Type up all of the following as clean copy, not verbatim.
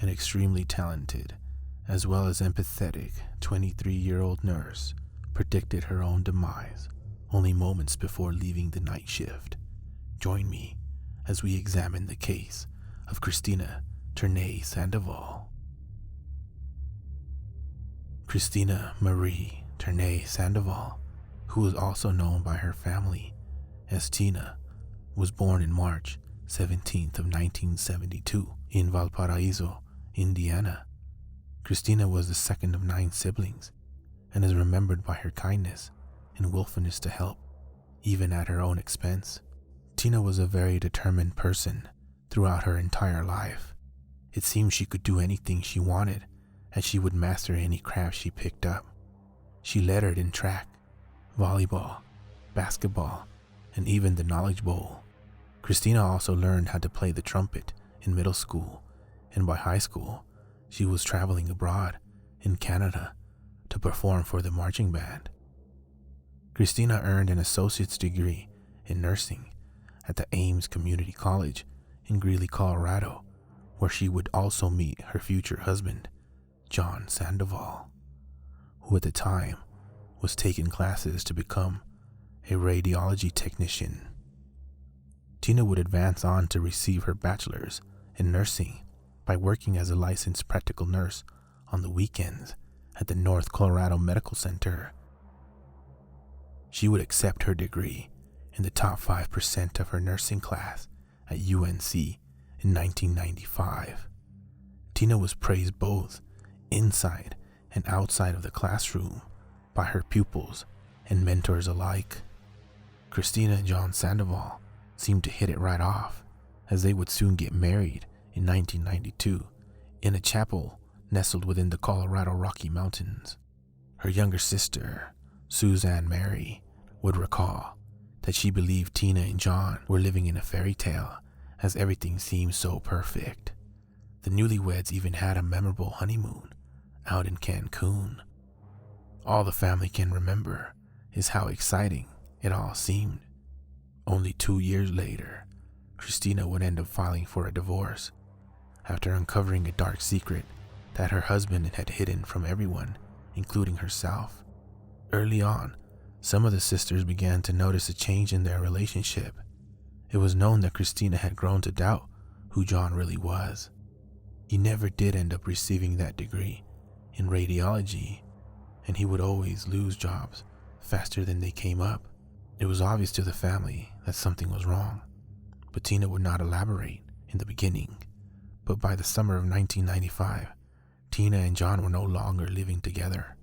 an extremely talented, as well as empathetic 23-year-old nurse, predicted her own demise only moments before leaving the night shift. Join me as we examine the case of Kristina Tournai-Sandoval. Kristina Marie Tournai-Sandoval, who is also known by her family as Tina, was born in March 17th of 1972 in Valparaiso, Indiana. Kristina was the second of 9 siblings and is remembered by her kindness and willfulness to help, even at her own expense. Tina was a very determined person throughout her entire life. It seemed she could do anything she wanted, and she would master any craft she picked up. She lettered in track, volleyball, basketball, and even the Knowledge Bowl. Kristina also learned how to play the trumpet in middle school, and by high school, she was traveling abroad in Canada to perform for the marching band. Kristina earned an associate's degree in nursing at the Ames Community College in Greeley, Colorado, where she would also meet her future husband, John Sandoval, who at the time was taking classes to become a radiology technician. Tina would advance on to receive her bachelor's in nursing by working as a licensed practical nurse on the weekends at the North Colorado Medical Center. She would accept her degree in the top 5% of her nursing class at UNC in 1995. Tina was praised both inside and outside of the classroom by her pupils and mentors alike. Kristina and John Sandoval seemed to hit it right off, as they would soon get married in 1992 in a chapel nestled within the Colorado Rocky Mountains. Her younger sister, Suzanne Mary, would recall that she believed Tina and John were living in a fairy tale, as everything seemed so perfect. The newlyweds even had a memorable honeymoon out in Cancun. All the family can remember is how exciting it all seemed. Only 2 years later, Kristina would end up filing for a divorce after uncovering a dark secret that her husband had hidden from everyone, including herself. Early on, some of the sisters began to notice a change in their relationship. It was known that Kristina had grown to doubt who John really was. He never did end up receiving that degree in radiology, and he would always lose jobs faster than they came up. It was obvious to the family that something was wrong, but Tina would not elaborate in the beginning. But by the summer of 1995, Tina and John were no longer living together.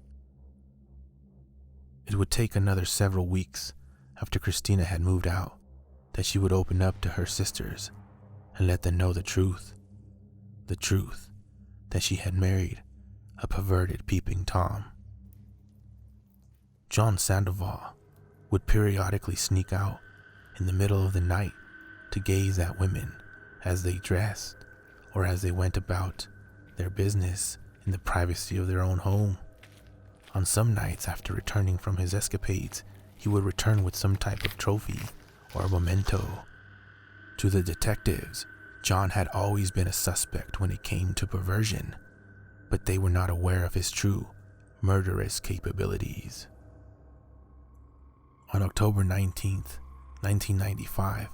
It would take another several weeks after Kristina had moved out that she would open up to her sisters and let them know the truth that she had married a perverted peeping Tom. John Sandoval would periodically sneak out in the middle of the night to gaze at women as they dressed or as they went about their business in the privacy of their own home. On some nights, after returning from his escapades, he would return with some type of trophy or a memento. To the detectives, John had always been a suspect when it came to perversion, but they were not aware of his true murderous capabilities. On October 19th, 1995,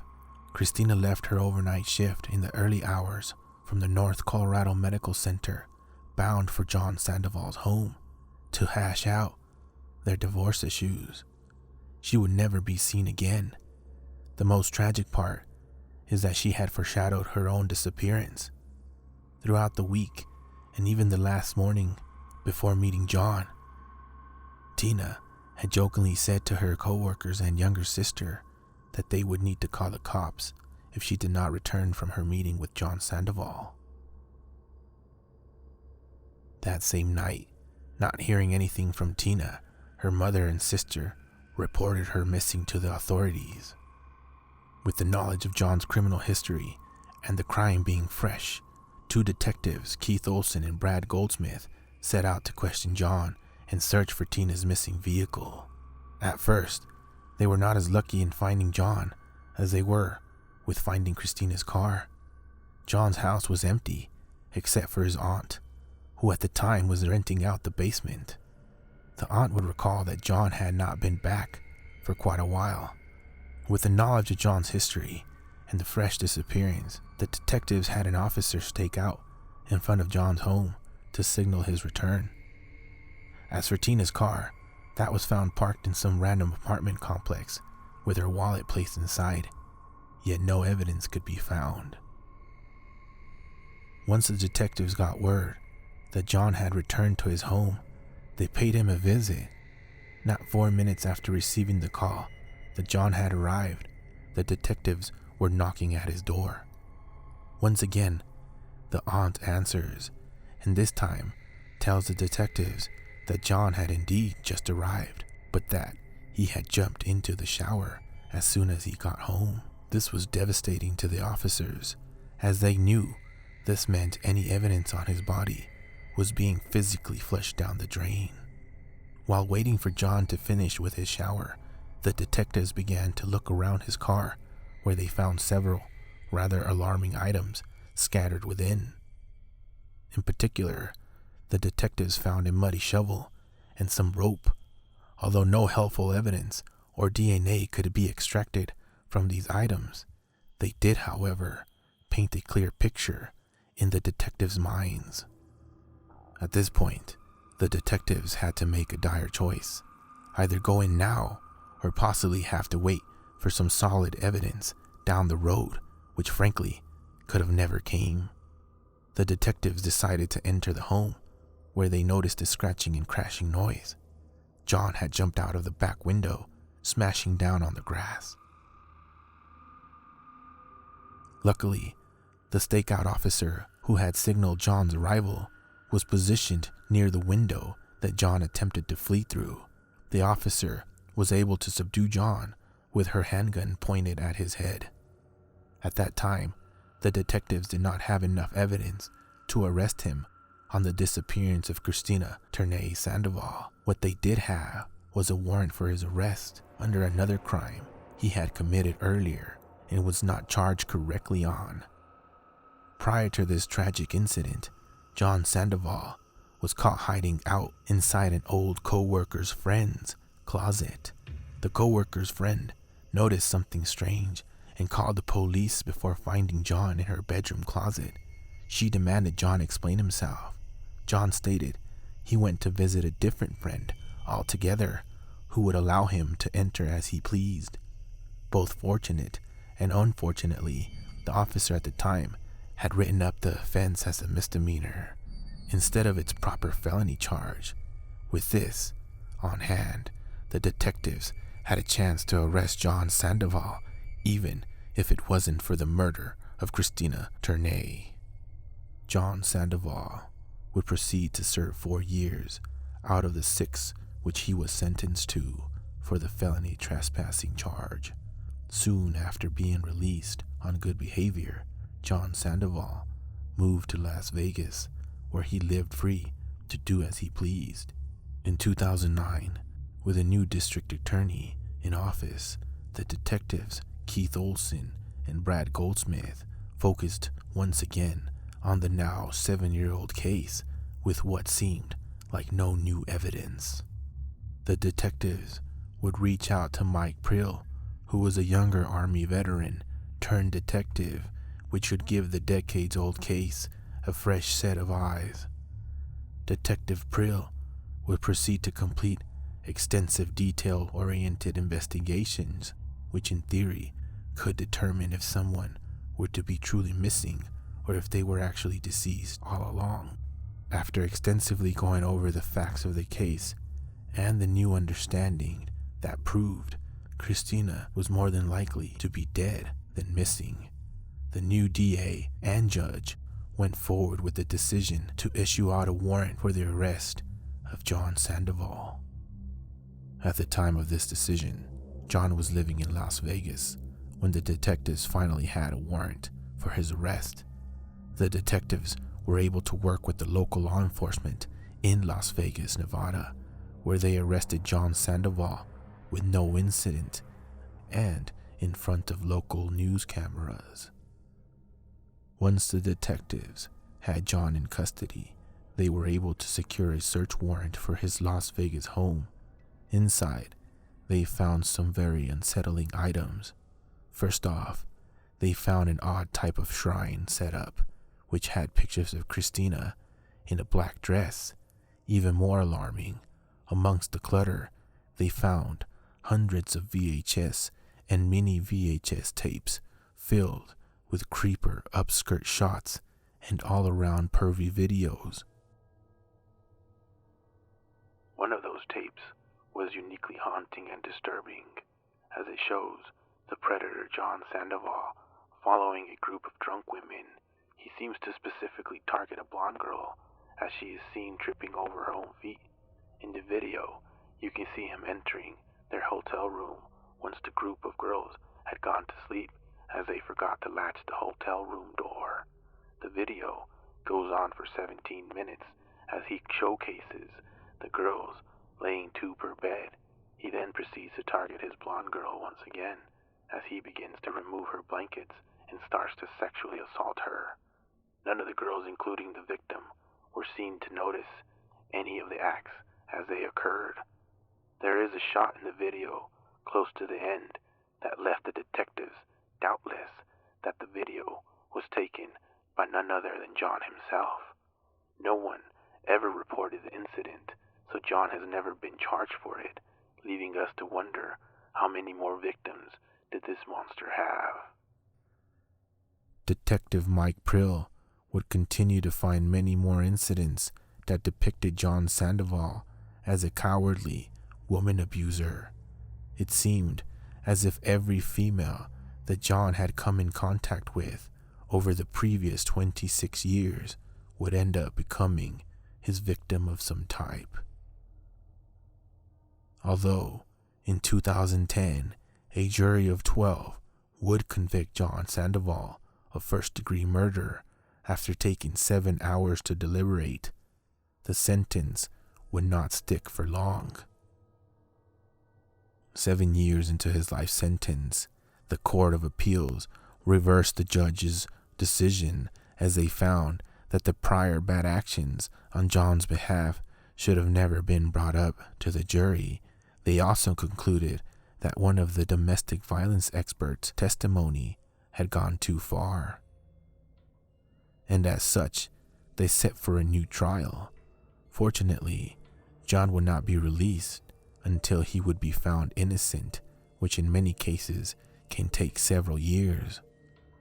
Kristina left her overnight shift in the early hours from the North Colorado Medical Center, bound for John Sandoval's home to hash out their divorce issues. She would never be seen again. The most tragic part is that she had foreshadowed her own disappearance. Throughout the week, and even the last morning before meeting John, Tina had jokingly said to her co-workers and younger sister that they would need to call the cops if she did not return from her meeting with John Sandoval. That same night, not hearing anything from Tina, her mother and sister reported her missing to the authorities. With the knowledge of John's criminal history and the crime being fresh, 2 detectives, Keith Olson and Brad Goldsmith, set out to question John and search for Tina's missing vehicle. At first, they were not as lucky in finding John as they were with finding Kristina's car. John's house was empty, except for his aunt, who at the time was renting out the basement. The aunt would recall that John had not been back for quite a while. With the knowledge of John's history and the fresh disappearance, the detectives had an officer stake out in front of John's home to signal his return. As for Tina's car, that was found parked in some random apartment complex with her wallet placed inside, yet no evidence could be found. Once the detectives got word that John had returned to his home, they paid him a visit. Not 4 minutes after receiving the call that John had arrived, the detectives were knocking at his door. Once again, the aunt answers, and this time tells the detectives that John had indeed just arrived, but that he had jumped into the shower as soon as he got home. This was devastating to the officers, as they knew this meant any evidence on his body was being physically flushed down the drain. While waiting for John to finish with his shower, the detectives began to look around his car, where they found several rather alarming items scattered within. In particular, the detectives found a muddy shovel and some rope. Although no helpful evidence or DNA could be extracted from these items, they did, however, paint a clear picture in the detectives' minds. At this point, the detectives had to make a dire choice: either go in now or possibly have to wait for some solid evidence down the road, which frankly could have never came. The detectives decided to enter the home, where they noticed a scratching and crashing noise. John had jumped out of the back window, smashing down on the grass. Luckily, the stakeout officer who had signaled John's arrival was positioned near the window that John attempted to flee through. The officer was able to subdue John with her handgun pointed at his head. At that time, the detectives did not have enough evidence to arrest him on the disappearance of Kristina Tournai-Sandoval. What they did have was a warrant for his arrest under another crime he had committed earlier and was not charged correctly on. Prior to this tragic incident, John Sandoval was caught hiding out inside an old co-worker's friend's closet. The co-worker's friend noticed something strange and called the police before finding John in her bedroom closet. She demanded John explain himself. John stated he went to visit a different friend altogether who would allow him to enter as he pleased. Both fortunate and unfortunately, the officer at the time had written up the offense as a misdemeanor instead of its proper felony charge. With this on hand, the detectives had a chance to arrest John Sandoval, even if it wasn't for the murder of Kristina Tournai. John Sandoval would proceed to serve 4 years out of the 6 which he was sentenced to for the felony trespassing charge. Soon after being released on good behavior, John Sandoval moved to Las Vegas, where he lived free to do as he pleased. In 2009, with a new district attorney in office, the detectives Keith Olson and Brad Goldsmith focused once again on the now 7-year-old case with what seemed like no new evidence. The detectives would reach out to Mike Prill, who was a younger Army veteran turned detective, which would give the decades-old case a fresh set of eyes. Detective Prill would proceed to complete extensive detail-oriented investigations, which in theory could determine if someone were to be truly missing or if they were actually deceased all along. After extensively going over the facts of the case and the new understanding that proved Kristina was more than likely to be dead than missing, the new DA and judge went forward with the decision to issue out a warrant for the arrest of John Sandoval. At the time of this decision, John was living in Las Vegas when the detectives finally had a warrant for his arrest. The detectives were able to work with the local law enforcement in Las Vegas, Nevada, where they arrested John Sandoval with no incident and in front of local news cameras. Once the detectives had John in custody, they were able to secure a search warrant for his Las Vegas home. Inside, they found some very unsettling items. First off, they found an odd type of shrine set up, which had pictures of Kristina in a black dress. Even more alarming, amongst the clutter, they found hundreds of VHS and mini VHS tapes filled with creeper upskirt shots and all-around pervy videos. One of those tapes was uniquely haunting and disturbing, as it shows the predator John Sandoval following a group of drunk women. He seems to specifically target a blonde girl, as she is seen tripping over her own feet. In the video, you can see him entering their hotel room once the group of girls had gone to sleep, as they forgot to latch the hotel room door. The video goes on for 17 minutes as he showcases the girls laying two per bed. He then proceeds to target his blonde girl once again, as he begins to remove her blankets and starts to sexually assault her. None of the girls, including the victim, were seen to notice any of the acts as they occurred. There is a shot in the video close to the end that left the detectives doubtless that the video was taken by none other than John himself. No one ever reported the incident, so John has never been charged for it, leaving us to wonder how many more victims did this monster have. Detective Mike Prill would continue to find many more incidents that depicted John Sandoval as a cowardly woman abuser. It seemed as if every female that John had come in contact with over the previous 26 years would end up becoming his victim of some type. Although, in 2010, a jury of 12 would convict John Sandoval of first-degree murder after taking 7 hours to deliberate, the sentence would not stick for long. 7 years into his life sentence, the Court of Appeals reversed the judge's decision, as they found that the prior bad actions on John's behalf should have never been brought up to the jury. They also concluded that one of the domestic violence experts' testimony had gone too far. And as such, they set for a new trial. Fortunately, John would not be released until he would be found innocent, which in many cases can take several years.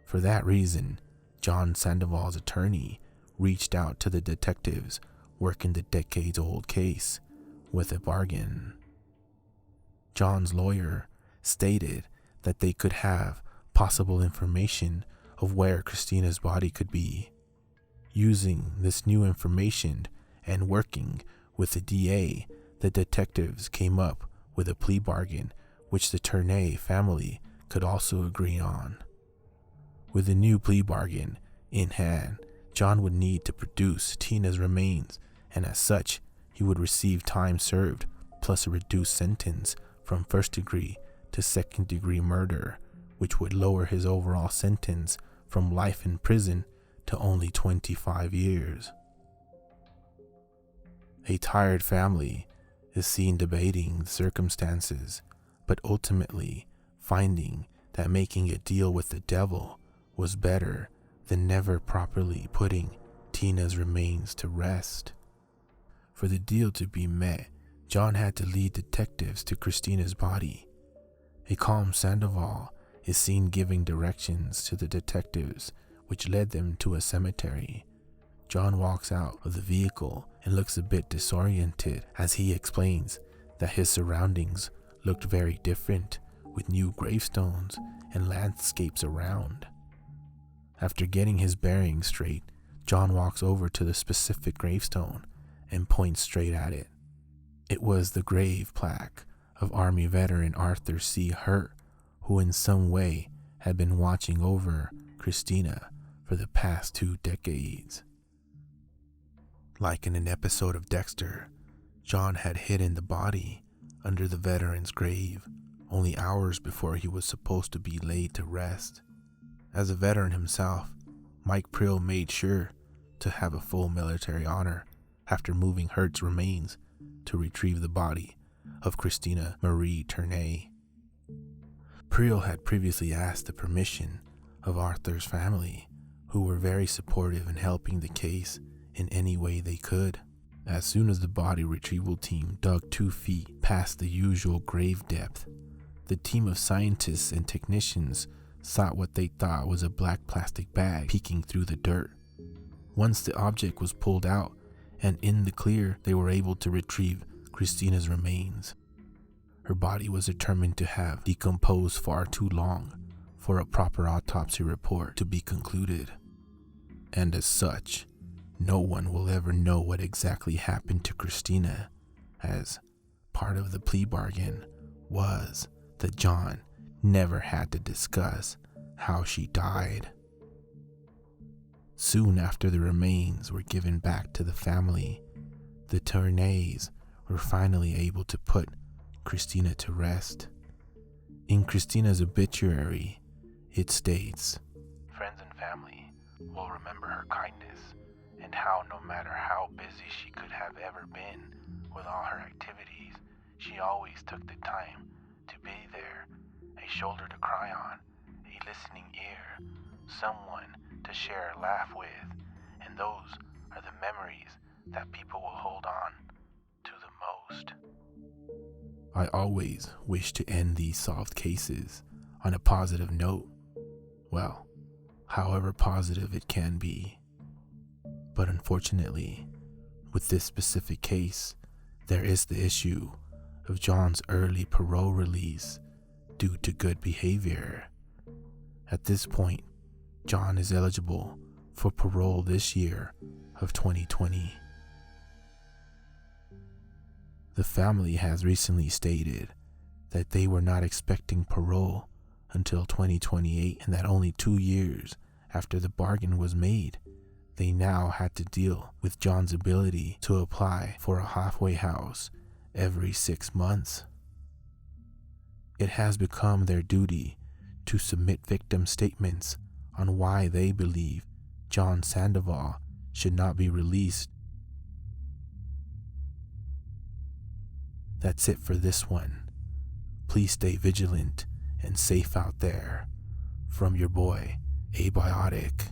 For that reason, John Sandoval's attorney reached out to the detectives working the decades-old case with a bargain. John's lawyer stated that they could have possible information of where Kristina's body could be. Using this new information and working with the DA, the detectives came up with a plea bargain which the Tournai family could also agree on. With the new plea bargain in hand, John would need to produce Tina's remains, and as such, he would receive time served plus a reduced sentence from first-degree to second-degree murder, which would lower his overall sentence from life in prison to only 25 years. A tired family is seen debating the circumstances, but ultimately finding that making a deal with the devil was better than never properly putting Tina's remains to rest. For the deal to be met, John had to lead detectives to Kristina's body. A calm Sandoval is seen giving directions to the detectives, which led them to a cemetery. John walks out of the vehicle and looks a bit disoriented as he explains that his surroundings looked very different, with new gravestones and landscapes around. After getting his bearings straight, John walks over to the specific gravestone and points straight at it. It was the grave plaque of Army veteran Arthur C. Hurt, who in some way had been watching over Kristina for the past 2 decades. Like in an episode of Dexter, John had hidden the body under the veteran's grave only hours before he was supposed to be laid to rest. As a veteran himself, Mike Prill made sure to have a full military honor after moving Hert's remains to retrieve the body of Kristina Marie Tournai. Priel had previously asked the permission of Arthur's family, who were very supportive in helping the case in any way they could. As soon as the body retrieval team dug 2 feet past the usual grave depth, the team of scientists and technicians saw what they thought was a black plastic bag peeking through the dirt. Once the object was pulled out and in the clear, they were able to retrieve Kristina's remains. Her body was determined to have decomposed far too long for a proper autopsy report to be concluded. And as such, no one will ever know what exactly happened to Kristina, as part of the plea bargain was that John never had to discuss how she died. Soon after the remains were given back to the family, the Tournais were finally able to put Kristina to rest. In Kristina's obituary, it states, "Friends and family will remember her kindness and how no matter how busy she could have ever been with all her activities, she always took the time to be there, a shoulder to cry on, a listening ear, someone to share a laugh with, and those are the memories that people will hold on to the most." I always wish to end these solved cases on a positive note. Well, however positive it can be. But unfortunately, with this specific case, there is the issue of John's early parole release due to good behavior. At this point, John is eligible for parole this year of 2020. The family has recently stated that they were not expecting parole until 2028 and that only 2 years after the bargain was made, they now had to deal with John's ability to apply for a halfway house every 6 months. It has become their duty to submit victim statements on why they believe John Sandoval should not be released. That's it for this one. Please stay vigilant and safe out there. From your boy, Abiotic.